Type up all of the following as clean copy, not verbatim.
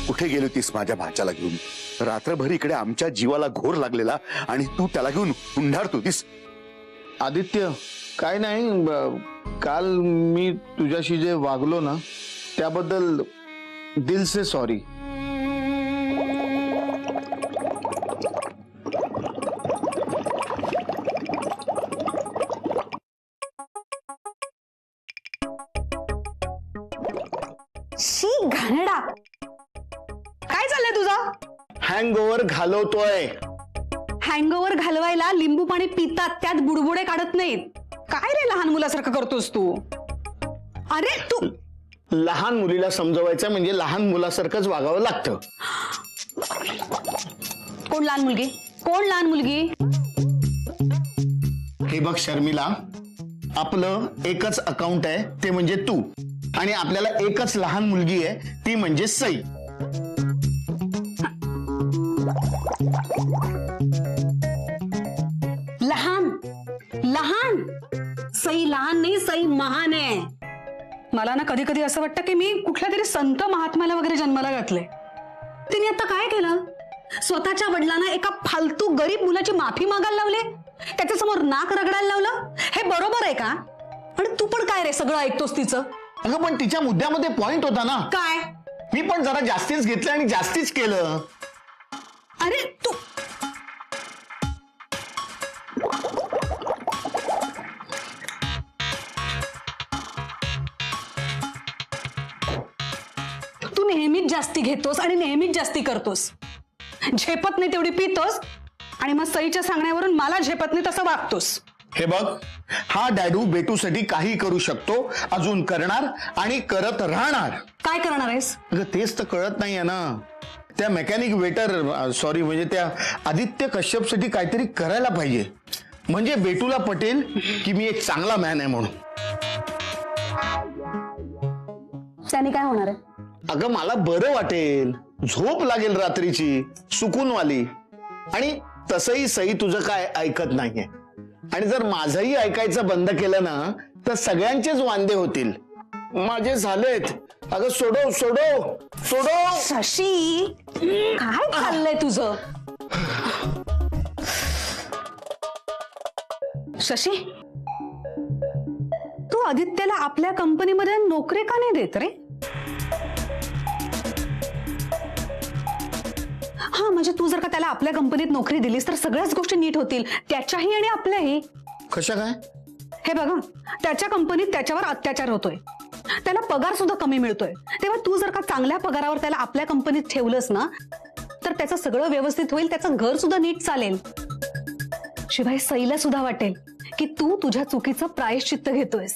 कुठे गेली होतीस माझ्या भाच्याला घेऊन? रात्रभर इकडे आमच्या जीवाला घोर लागलेला आणि तू त्याला घेऊन हुंडारतोतीस. आदित्य, काय नाही, काल मी तुझ्याशी जे वागलो ना त्याबद्दल दिल से सॉरी. शी घाणेरडा, काय चाललंय तुझं? हँगओव्हर घालवतोय. हँगओव्हर घालवायला लिंबू पाणी पितात, त्यात बुडबुडे काढत नाहीत. काय रे लहान मुलासारखं करतोस तू? अरे तू लहान मुलीला समजवायचं म्हणजे लहान मुलासारखंच वागावं लागतं. कोण लहान मुलगी? कोण लहान मुलगी? हे बघ शर्मिला, आपलं एकच अकाउंट आहे ते म्हणजे तू, आणि आपल्याला एकच लहान मुलगी आहे ती म्हणजे सई. लहान लहान? सई लहान नाही, सई महान आहे. मला ना कधी कधी असं वाटतं की मी कुठल्या तरी संत महात्म्याला वगैरे जन्माला घातले. तिने आता काय केलं? स्वतःच्या वडिलांना एका फालतू गरीब मुलाची माफी मागायला लावले, त्याच्या समोर नाक रगडायला लावलं. हे बरोबर आहे का? आणि तू पण काय रे सगळं ऐकतोस तिचं? अगं पण तिच्या मुद्द्यामध्ये पॉइंट होता ना. काय? मी पण जरा जास्तीच घेतलं आणि जास्तीच केलं. अरे तू तू नेहमीच जास्ती घेतोस आणि नेहमीच जास्ती करतोस. झेपत नाही तेवढी पितोस आणि मग सईच्या सांगण्यावरून मला झेपत नाही तसं वागतोस. हे बघ, हा डॅडू बेटूसाठी काही करू शकतो, अजून करणार आणि करत राहणार. काय करणार आहेस? अगं तेच तर कळत नाहीये ना. त्या मेकॅनिक वेटर सॉरी म्हणजे त्या आदित्य कश्यप साठी काहीतरी करायला पाहिजे, म्हणजे बेटूला पटेल की मी एक चांगला मॅन आहे म्हणून. त्याने काय होणार आहे? अगं मला बरं वाटेल, झोप लागेल रात्रीची सुकूनवाली. आणि तसंही सई तुझं काय ऐकत नाहीये, आणि जर माझंही ऐकायचं बंद केलं ना तर सगळ्यांचेच वांदे होतील. माझे झालेत. अगं सोडव सोडव सोडव. शशी, काय चाललंय तुझं? शशी, तू आदित्यला आपल्या कंपनीमध्ये नोकरी का नाही देत रे? हा म्हणजे तू जर का त्याला आपल्या कंपनीत नोकरी दिलीस तर सगळ्याच गोष्टी नीट होतील, त्याच्याही आणि आपल्याही. कशा काय? हे बघा, त्याच्या कंपनीत त्याच्यावर अत्याचार होतोय, त्याला पगार सुद्धा कमी मिळतोय. तेव्हा तू जर का चांगल्या पगारावर त्याला आपल्या कंपनीत ठेवलंस ना तर त्याचं सगळं व्यवस्थित होईल, त्याचं घर सुद्धा नीट चालेल. शिवाय सईला सुद्धा वाटेल की तू तुझ्या चुकीचं प्रायश्चित्त घेतोयस.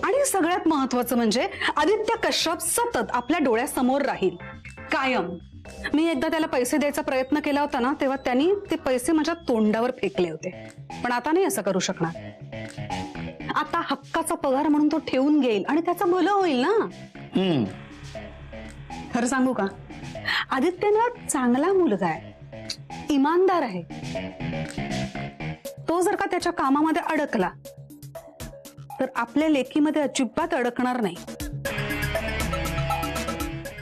आणि सगळ्यात महत्वाचं म्हणजे आदित्य कश्यप सतत आपल्या डोळ्यासमोर राहील कायम. मी एकदा त्याला पैसे द्यायचा प्रयत्न केला होता ना तेव्हा त्यांनी ते पैसे माझ्या तोंडावर फेकले होते, पण आता नाही असं करू शकणार. आता हक्काचा पगार म्हणून तो ठेवून घेईल आणि त्याचं भलं होईल ना. खरं सांगू का, आदित्य ना चांगला मुलगा आहे, इमानदार आहे. तो जर का त्याच्या कामामध्ये अडकला तर आपल्या लेकीमध्ये अजिबात अडकणार नाही.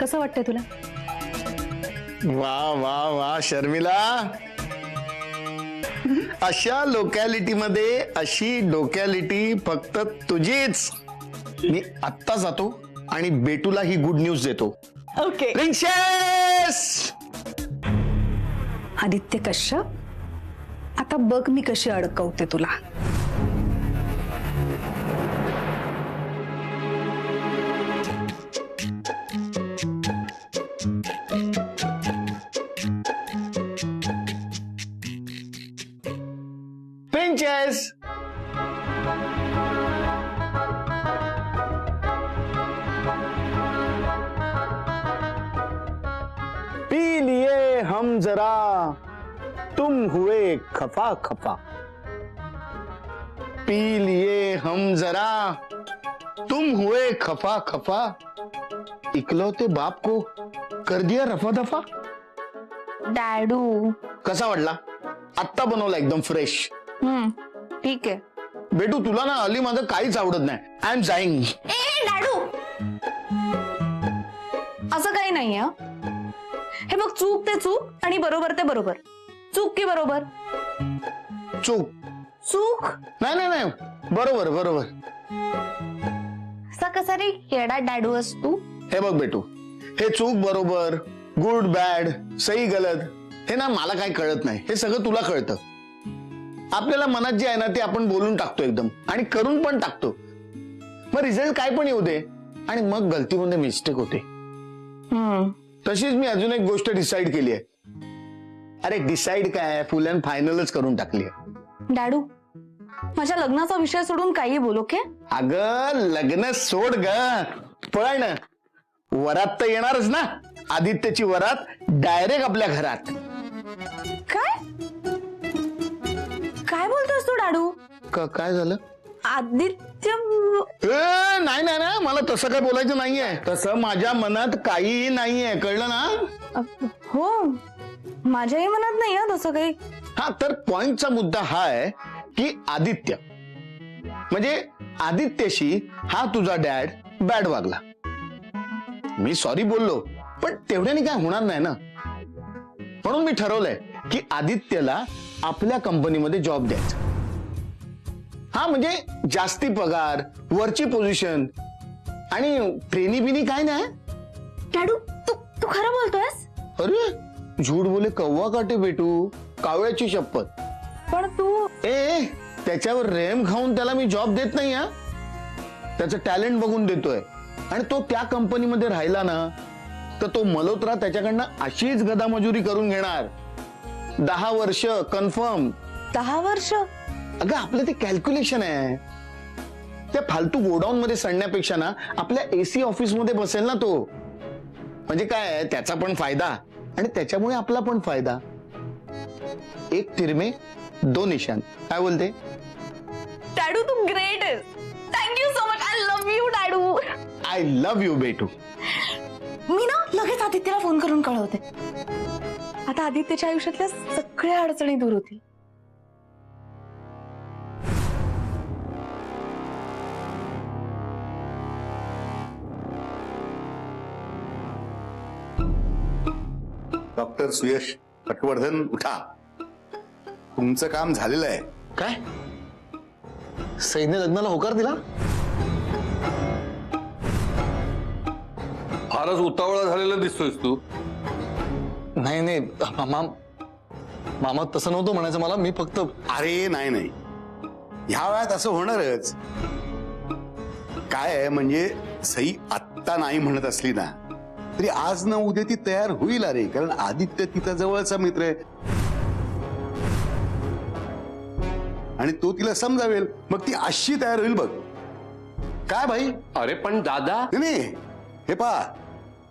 कसं वाटतंय तुला? वा वा वा शर्मिला, अशा लोकॅलिटीमध्ये अशी डोकॅलिटी फक्त तुझीच. मी आत्ता जातो आणि बेटूला ही गुड न्यूज देतो. ओके. प्रिन्सेस आदित्य कश्यप, आता बघ मी कशी अडकवते तुला. प्रिन्सेस, पी लिए हम जरा तुम हुए खफा खफा. पी लिए हम जरा तुम हुए खफा खफा. इकलौते बाप को कर दिया रफा दफा. डॅडू कसा वाटला? आत्ता बनवला एकदम फ्रेश. ठीक आहे. बेटू तुला ना हल्ली माझं काहीच आवडत नाही. I am going. ए डाडू, असं काही नाहीये हं. हे बघ, चूक ते चूक आणि बरोबर ते बरोबर. चूक की बरोबर? चूक. चूक. नाही नाही नाही, बरोबर बरोबर. असा कसा रे येडा डाडू आहेस तू? हे बघ बेटू, हे चूक बरोबर, गुड बॅड, सही गलत, हे ना मला काय कळत नाही. हे सगळं तुला कळतं. आपल्याला मनात जे आहे ना ते आपण बोलून टाकतो एकदम, आणि करून पण टाकतो. मग रिझल्ट काय पण येऊ दे, आणि मग गलतीमध्ये मिस्टेक होते. तशीच मी अजून एक गोष्ट डिसाईड केली आहे. अरे डिसाईड काय, फुल अँड फायनलच करून टाकली आहे. डाडू, माझ्या लग्नाचा विषय सोडून काही बोल, ओके? अगं लग्न सोड ग, पण वरात तर येणारच ना. आदित्यची वरात डायरेक्ट आपल्या घरात. काय काय बोलतोस तू डाडू? काय झालं? आदित्य? नाही नाही ना, मला तसं काय बोलायचं नाहीये. तसं माझ्या मनात काहीही नाहीये, कळलं ना? हो, माझ्याही मनात नाही आहे तसं काही. हा, तर पॉइंटचा मुद्दा हा आहे की आदित्य म्हणजे आदित्यशी हा तुझा डॅड बॅड वागला. मी सॉरी बोललो, पण तेवढ्याने काय होणार नाही ना. म्हणून मी ठरवलंय की आदित्यला आपल्या कंपनीमध्ये जॉब द्यायचा. हा, म्हणजे जास्ती पगार, वरची पोझिशन आणि ट्रेनी बिनी काय नाही. डाडू, तू खरं बोलतोयस? अरे झूठ बोले कव्वा काटे बेटू, कावळ्याची शपथ. पण तू त्याच्यावर रेम खाऊन त्याला मी जॉब देत नाही. हा, त्याचं टॅलेंट बघून देतोय. आणि तो त्या कंपनीमध्ये राहिला ना तर तो मल्होत्रा त्याच्याकडनं अशीच गदामजुरी करून घेणार. 10 वर्ष कन्फर्म. 10 वर्ष? अगं आपलं ते कॅल्क्युलेशन आहे. त्या फालतू गोडाऊन मध्ये सडण्यापेक्षा ना आपल्या एसी ऑफिस मध्ये बसेल ना तो. म्हणजे काय, त्याचा पण फायदा आणि त्याच्यामुळे आपला पण फायदा. एक तीर में दो निशान. काय बोलते? डाडू तू ग्रेट आहेस. Thank you so much. I love you डाडू. आय लव्ह यू बेटू. मी ना लगेच आदित्यला फोन करून कळवते. आता आदित्यच्या आयुष्यातल्या सगळ्या अडचणी दूर होतील. डॉक्टर सुयश पटवर्धन, उठा. तुमचं काम झालेलं आहे. काय सैन्य लग्नाला होकार दिला? फारच उतावळा झालेला दिसतोयस तू. नाही नाही मामा तसं नव्हतं म्हणायचं मला. मी फक्त अरे नाही नाही, ह्या वयात असं होणारच. काय आहे म्हणजे सई आत्ता नाही म्हणत असली ना तरी आज ना उद्या ती तयार होईल. अरे कारण आदित्य तिचा जवळचा मित्र आहे आणि तो तिला समजावेल, मग ती अशी तयार होईल बघ. काय भाई? अरे पण दादा, नाही हे पहा,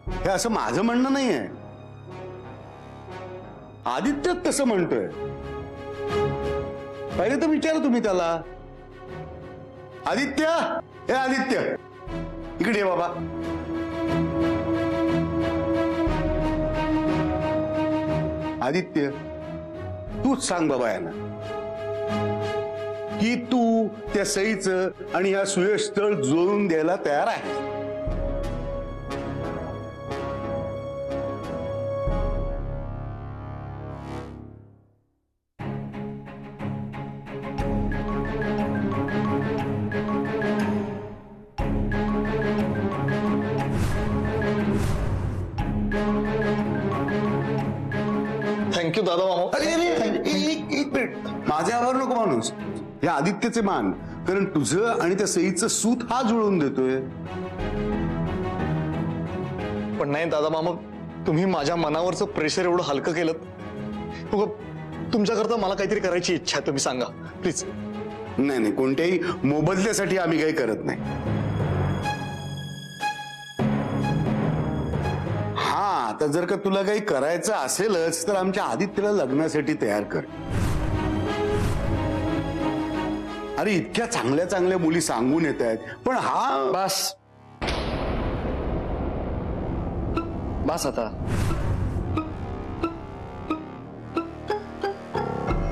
हे असं माझं म्हणणं नाहीये. आदित्य तसं म्हणतोय. पहिले तर विचारा तुम्ही त्याला. आदित्य, हे आदित्य इकडे ये बाबा. आदित्य तूच सांग बाबा यांना की तू त्या सईचं आणि ह्या सुयश तळ जोडून द्यायला तयार आहे. थँक्यू दादा मामा. अरे एक मिनिट, माझे आभार नको माणूस. हे आदित्यचे मान, कारण तुझं आणि त्या सईचं सूत हा जुळवून देतोय. पण नाही दादा मामा, तुम्ही माझ्या मनावरचं प्रेशर एवढं हलकं केलं. तुमच्याकरता मला काहीतरी करायची इच्छा आहे, तुम्ही सांगा प्लीज. नाही नाही, कोणत्याही मोबदल्यासाठी आम्ही काही करत नाही. हा, आता जर का तुला काही करायचं असेलच तर आमच्या आदित्यला लग्नासाठी तयार कर. अरे इतक्या चांगल्या चांगल्या मुली सांगून येत आहेत, पण हा बस बस आता.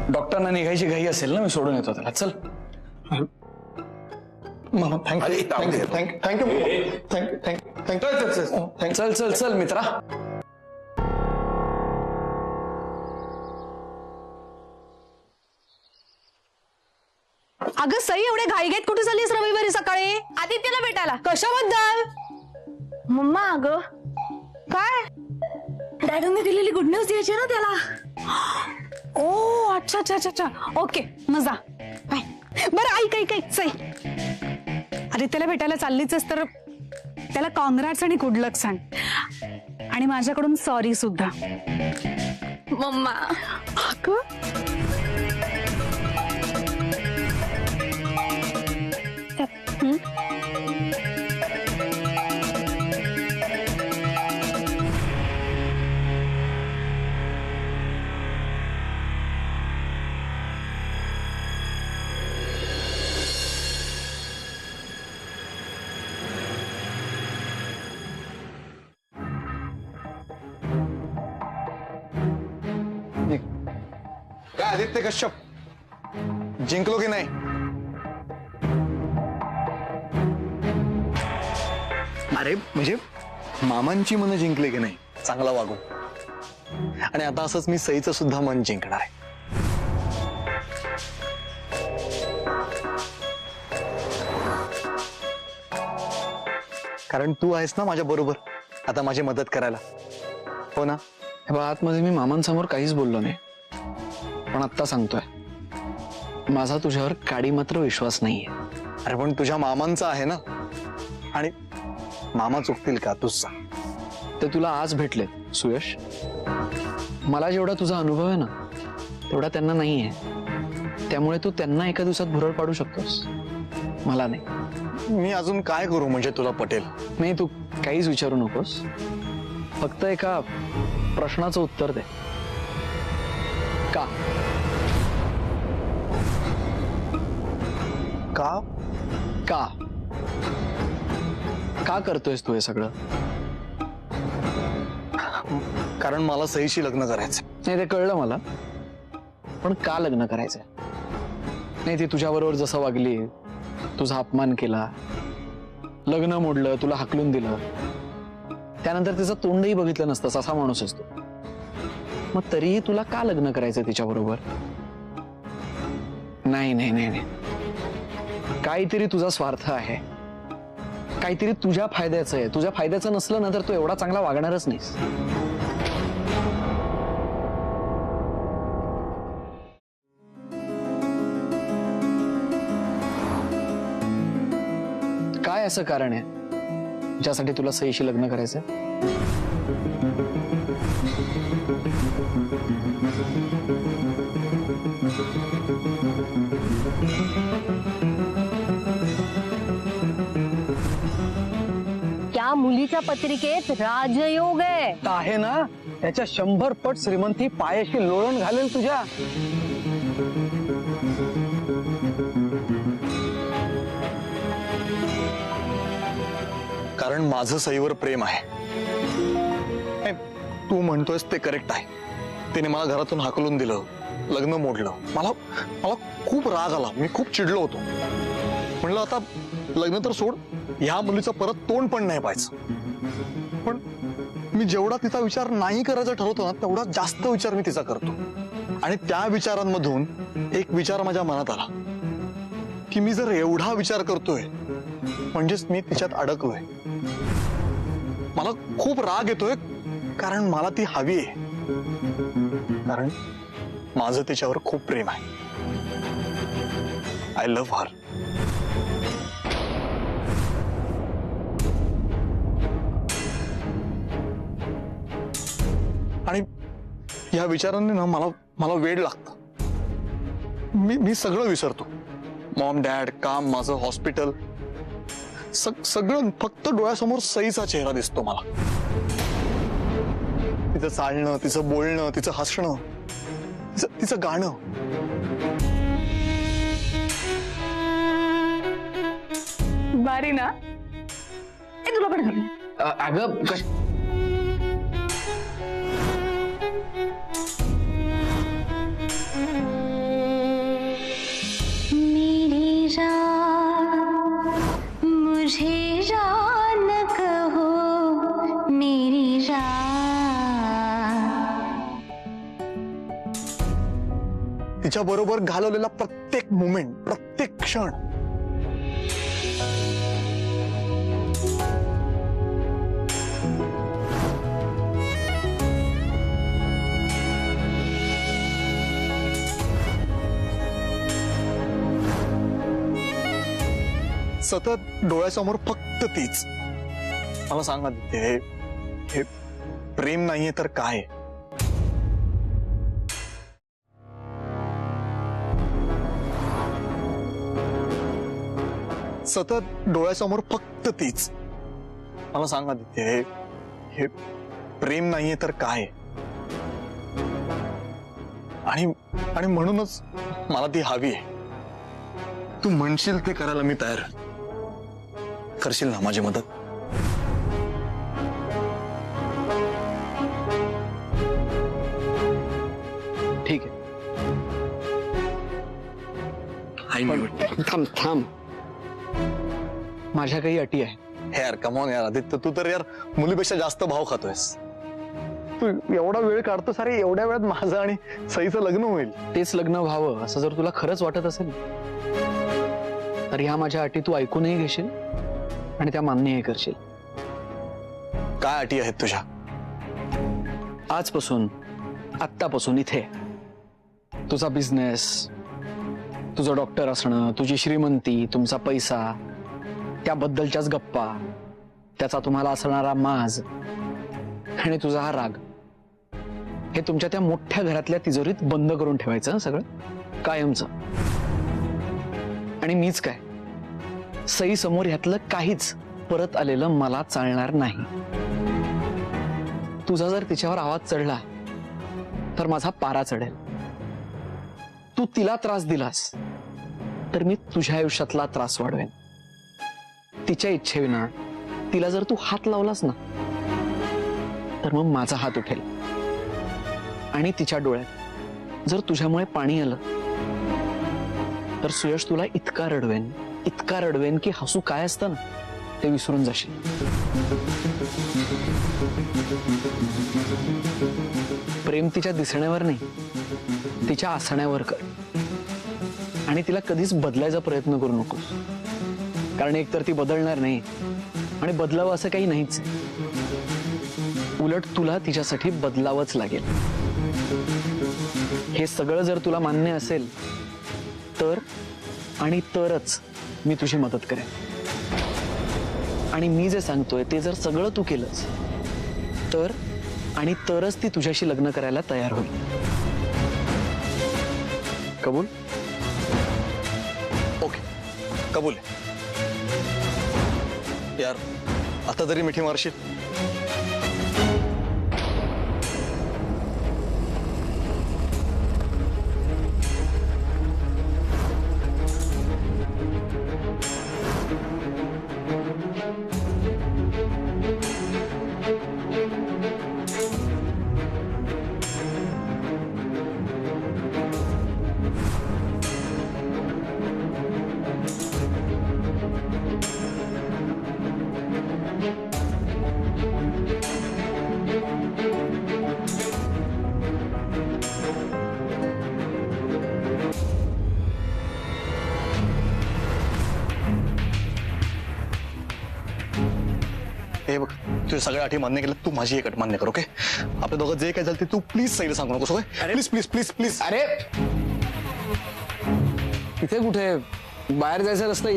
डॉक्टरना निघायची घाई असेल ना, मी सोडून येतो त्याला. चल. मामा थँक्यू अरे, जाऊ दे. थँक्यू थँक्यू चल चल चल मित्रा. अगं सई, एवढे घाईघाईत कुठे चाललीस रविवारी सकाळी? आदित्यला भेटायला. कशाबद्दल? मम्मा अगं काय? डॅडूने दिलेली गुड न्यूज द्यायची ना त्याला. ओ अच्छा अच्छा अच्छा अच्छा, ओके मजा. बाय. बरं ऐक सई, अरे त्याला भेटायला चाललीच तर त्याला कॉंग्रॅट्स आणि गुड लक सांग, आणि माझ्याकडून सॉरी सुद्धा. मम्मा अगं काय आदित्य कश्यप जिंकलो की नाही? अरे म्हणजे मामांची मनं जिंकले की नाही चांगला वागून, आणि आता असंच मी सईचं सुद्धा मन जिंकणार आहे. कारण तू आहेस ना माझ्या बरोबर आता माझी मदत करायला, हो ना? हे बघ, आतमध्ये मी मामांसमोर काहीच बोललो नाही, पण आत्ता सांगतोय, माझा तुझ्यावर काडी मात्र विश्वास नाहीये. अरे पण तुझ्या मामांचा आहे ना, आणि मामा चुकतील का तूच सांग. ते तुला आज भेटले सुयश. मला जेवढा तुझा अनुभव आहे ना तेवढा त्यांना नाहीये, त्यामुळे तू त्यांना एका दिवसात भुरळ पाडू शकतोस, मला नाही. मी अजून काय करू म्हणजे तुला पटेल? नाही, तू काहीच विचारू नकोस, फक्त एका प्रश्नाचं उत्तर दे. का का का का करतोयस तू हे सगळं? कारण मला सईशी लग्न करायचं. नाही, ते कळलं मला, पण का लग्न करायचंय? नाही, ती तुझ्याबरोबर जसं वागली, तुझा अपमान केला, लग्न मोडलं, तुला हाकलून दिलं, त्यानंतर तिचं तोंडही बघितलं नसतंस असा माणूस असतो. मग तरीही तुला का लग्न करायचंय तिच्याबरोबर? नाही नाही नाही नाही, काहीतरी तुझा स्वार्थ आहे, काहीतरी तुझ्या फायद्याचं आहे. तुझ्या फायद्याचं नसलं ना तर तू एवढा चांगला वागणारच नाहीस. काय असं कारण आहे ज्यासाठी तुला सईशी लग्न करायचंय? त्या मुलीच्या पत्रिकेत राजयोग आहे ना, त्याच्या 100 पट श्रीमंती पायाशी लोळण घालेल तुझ्या. कारण माझं सईवर प्रेम आहे. तू म्हणतोयस ते करेक्ट आहे. तिने मला घरातून हाकलून दिलं, लग्न मोडलं, मला खूप राग आला, मी खूप चिडलो होतो. म्हणलं आता लग्न तर सोड, ह्या मुलीचं परत तोंड पण नाही पाहायचं. पण मी जेवढा तिचा विचार नाही करायचा ठरवतो ना तेवढा जास्त विचार मी तिचा करतो. आणि त्या विचारांमधून एक विचार माझ्या मनात आला की मी जर एवढा विचार करतोय म्हणजेच मी तिच्यात अडकलोय. मला खूप राग येतोय कारण मला ती हवी आहे, कारण माझं तिच्यावर खूप प्रेम आहे. I love her. आणि या विचारांनी ना मला वेड लागतं. मी सगळं विसरतो, मॉम डॅड, काम, माझं हॉस्पिटल, सगळं फक्त डोळ्यासमोर सईचा चेहरा दिसतो मला. तिचं चालणं, तिचं बोलणं, तिचं हसणं, तिचं गाणं. बारी ना, तुला पण घालून. अगं मेरी जान मुझे जान कहो मेरी जान। तिच्या बरोबर घालवलेला प्रत्येक मुमेंट, प्रत्येक क्षण सतत डोळ्यासमोर फक्त तीच. मला सांगा हे प्रेम नाहीये तर काय? सतत डोळ्यासमोर फक्त तीच. मला सांगा हे प्रेम नाहीये तर काय? आणि म्हणूनच मला ती हवी आहे. तू म्हणशील ते करायला मी तयार. करशील ना माझी मदत? ठीक आहे. थांब थांब, माझ्या काही अटी आहे. हे यार कमॉन यार आदित्य, तू तर यार मुलीपेक्षा जास्त भाव खातोयस. तू एवढा वेळ काढतोस, अरे एवढ्या वेळात माझं आणि सईचं लग्न होईल. तेच लग्न व्हावं असं जर तुला खरंच वाटत असेल तर ह्या माझ्या अटी तू ऐकूनही घेशील आणि त्या मान्यही करशील. काय अटी आहेत तुझ्या? आजपासून, आत्तापासून इथे तुझा बिझनेस, तुझं डॉक्टर असणं, तुझी श्रीमंती, तुमचा पैसा, त्याबद्दलच्याच गप्पा, त्याचा तुम्हाला असणारा माज आणि तुझा हा राग, हे तुमच्या त्या मोठ्या घरातल्या तिजोरीत बंद करून ठेवायचं सगळं कायमचं. आणि मीच काय, सई समोर ह्यातलं काहीच परत आलेलं मला चालणार नाही. तुझा जर तिच्यावर आवाज चढला तर माझा पारा चढेल. तू तिला त्रास दिलास तर मी तुझ्या आयुष्यातला त्रास वाढवेन. तिच्या इच्छेविना तिला जर तू हात लावलास ना तर मग माझा हात उठेल. आणि तिच्या डोळ्यात जर तुझ्यामुळे पाणी आलं तर सुयश तुला इतका रडवेन की हसू काय असतं ना ते विसरून जाशील. प्रेम तिच्या दिसण्यावर नाही, तिच्या असण्यावर कर. आणि तिला कधीच बदलायचा प्रयत्न करू नकोस, कारण एकतर ती बदलणार नाही आणि बदलावं असं काही नाहीच. उलट तुला तिच्यासाठी बदलावंच लागेल. हे सगळं जर तुला मान्य असेल तर आणि तरच मी तुझी मदत करेन. आणि मी जे सांगतोय ते जर सगळं तू केलंस तर आणि तरच ती तुझ्याशी लग्न करायला तयार होईल. कबूल? ओके, कबूल आहे. यार आता तरी मिठी मारशील? हे बघ, तुझ्या सगळ्या अटी मान्य केल्या, तू माझी एक अट मान्य कर. ओके? आपल्या दोघं जे काय झालं ते तू प्लीज सईला सांगू नकोस. Okay? Please please please please. अरे इथे कुठे, बाहेर जायचं रस्ता